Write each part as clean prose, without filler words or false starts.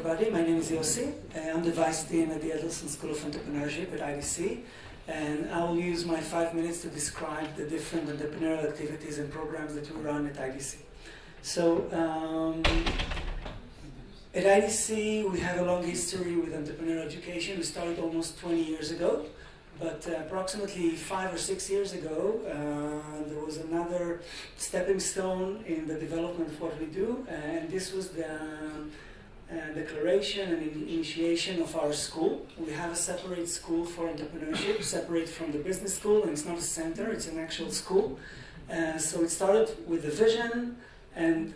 everybody. My name is Yossi. I'm the Vice Dean at the Adelson School of Entrepreneurship at IDC. And I will use my 5 minutes to describe the different entrepreneurial activities and programs that we run at IDC. So, at IDC, we have a long history with entrepreneurial education. We started almost 20 years ago. But approximately 5 or 6 years ago, there was another stepping stone in the development of what we do, and this was the declaration and initiation of our school. We have a separate school for entrepreneurship, separate from the business school, and it's not a center, it's an actual school. So it started with a vision, and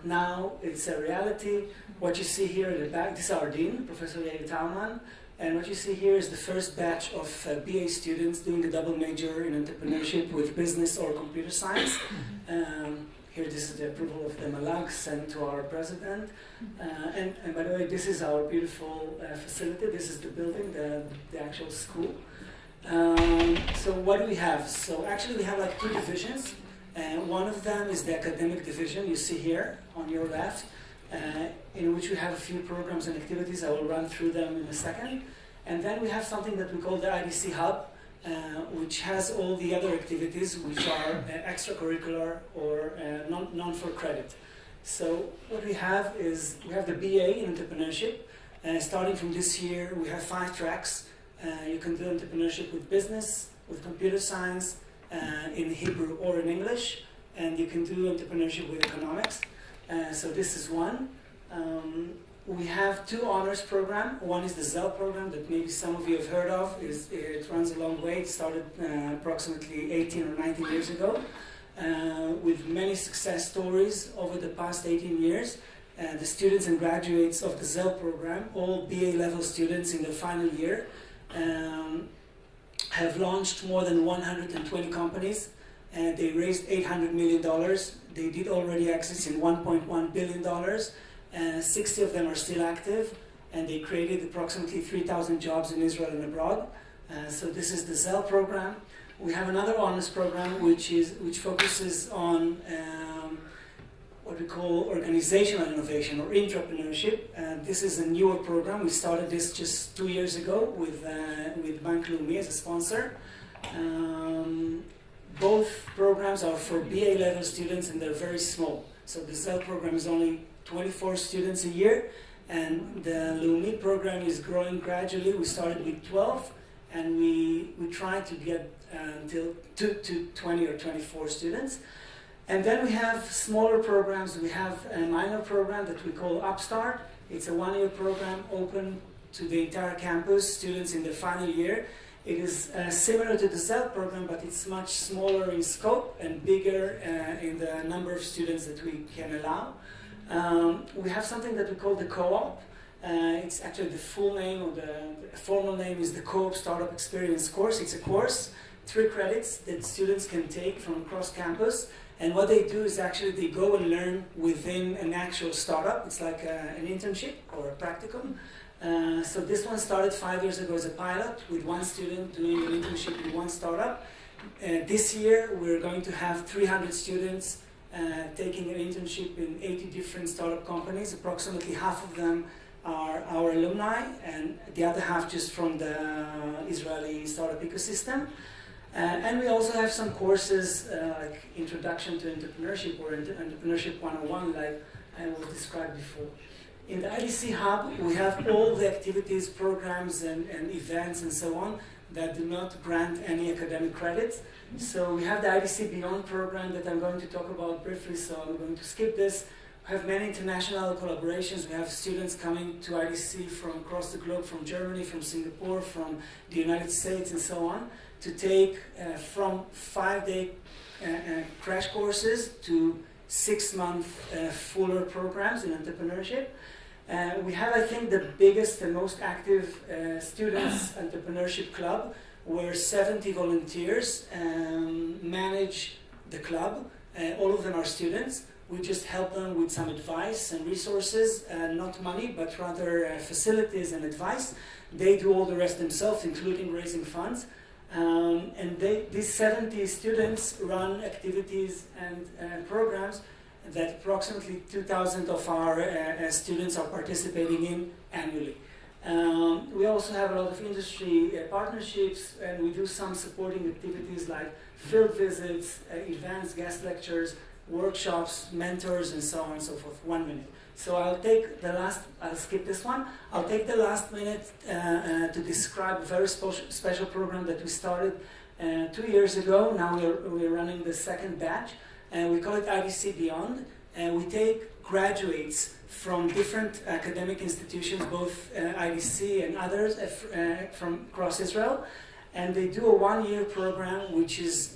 now it's a reality. What you see here at the back, this is our dean, Professor Yael Talman. And what you see here is the first batch of BA students doing a double major in entrepreneurship with business or computer science. Here, this is the approval of the Malag sent to our president. And by the way, this is our beautiful facility. This is the building, the actual school. So what do we have? So actually, we have like 2 divisions. One of them is the academic division you see here on your left. In which we have a few programs and activities. I will run through them in a second. And then we have something that we call the IDC Hub, which has all the other activities which are extracurricular or non for credit. So what we have is, we have the BA in entrepreneurship. Starting from this year, we have 5 tracks. You can do entrepreneurship with business, with computer science, in Hebrew or in English, and you can do entrepreneurship with economics. So this is one. We have 2 honors programs. One is the ZEL program that maybe some of you have heard of. It runs a long way. It started approximately 18 or 19 years ago with many success stories over the past 18 years. The students and graduates of the ZEL program, all BA level students in their final year, have launched more than 120 companies. They raised $800 million. They did already exits in $1.1 billion. 60 of them are still active, and they created approximately 3,000 jobs in Israel and abroad. So this is the ZEL program. We have another honors program which focuses on what we call organizational innovation or entrepreneurship. This is a newer program. We started this just 2 years ago with Bank Leumi as a sponsor. Both programs are for BA level students, and they're very small. So the ZEL program is only 24 students a year, and the Leumi program is growing gradually. We started with 12, and we try to get until to 20 or 24 students. And then we have smaller programs. We have a minor program that we call Upstart. It's a 1-year program open to the entire campus, students in their final year. It is similar to the ZEL program, but it's much smaller in scope and bigger in the number of students that we can allow. We have something that we call the co-op. It's actually the full name, or the formal name is the Co-op Startup Experience course. It's a course, 3 credits that students can take from across campus. And what they do is actually they go and learn within an actual startup. It's like an internship or a practicum. So this one started 5 years ago as a pilot with 1 student doing an internship in 1 startup. This year we're going to have 300 students taking an internship in 80 different startup companies. Approximately half of them are our alumni, and the other half just from the Israeli startup ecosystem. And we also have some courses like Introduction to Entrepreneurship or Entrepreneurship 101, like I was described before. In the IDC Hub, we have all the activities, programs, and events and so on that do not grant any academic credits. So we have the IDC Beyond program that I'm going to talk about briefly, so I'm going to skip this. We have many international collaborations. We have students coming to IDC from across the globe, from Germany, from Singapore, from the United States, and so on, to take from 5-day crash courses to 6-month fuller programs in entrepreneurship. We have, I think, the biggest and most active students entrepreneurship club, where 70 volunteers manage the club. All of them are students. We just help them with some advice and resources, not money, but rather facilities and advice. They do all the rest themselves, including raising funds. And these 70 students run activities and programs that approximately 2,000 of our students are participating in annually. We also have a lot of industry partnerships, and we do some supporting activities like field visits, events, guest lectures, workshops, mentors, and so on and so forth. 1 minute. So I'll skip this one. I'll take the last minute to describe a very special program that we started 2 years ago. Now we're running the second batch, and we call it IDC Beyond. And we take graduates from different academic institutions, both IDC and others from across Israel, and they do a 1-year program which is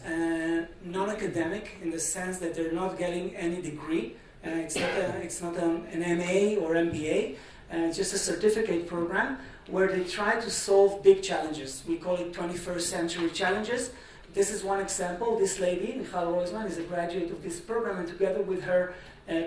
non-academic in the sense that they're not getting any degree. It's not an MA or MBA. It's just a certificate program where they try to solve big challenges. We call it 21st century challenges. This is one example. This lady, Michal Roisman, is a graduate of this program, and together with her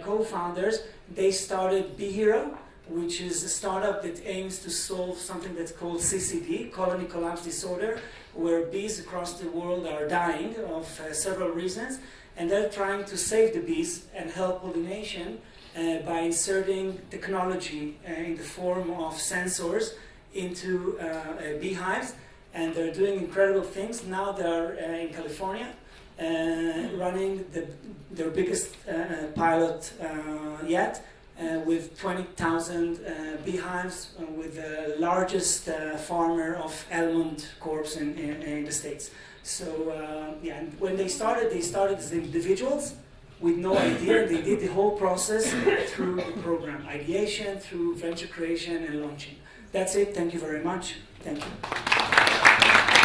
co-founders, they started Bee Hero, which is a startup that aims to solve something that's called CCD, colony collapse disorder, where bees across the world are dying of several reasons, and they're trying to save the bees and help pollination by inserting technology in the form of sensors into beehives, and they're doing incredible things. Now they're in California, running their biggest pilot yet, with 20,000 beehives, with the largest farmer of almond crops in the States. So and when they started as individuals with no idea. They did the whole process through the program, ideation, through venture creation and launching. That's it. Thank you very much. Thank you.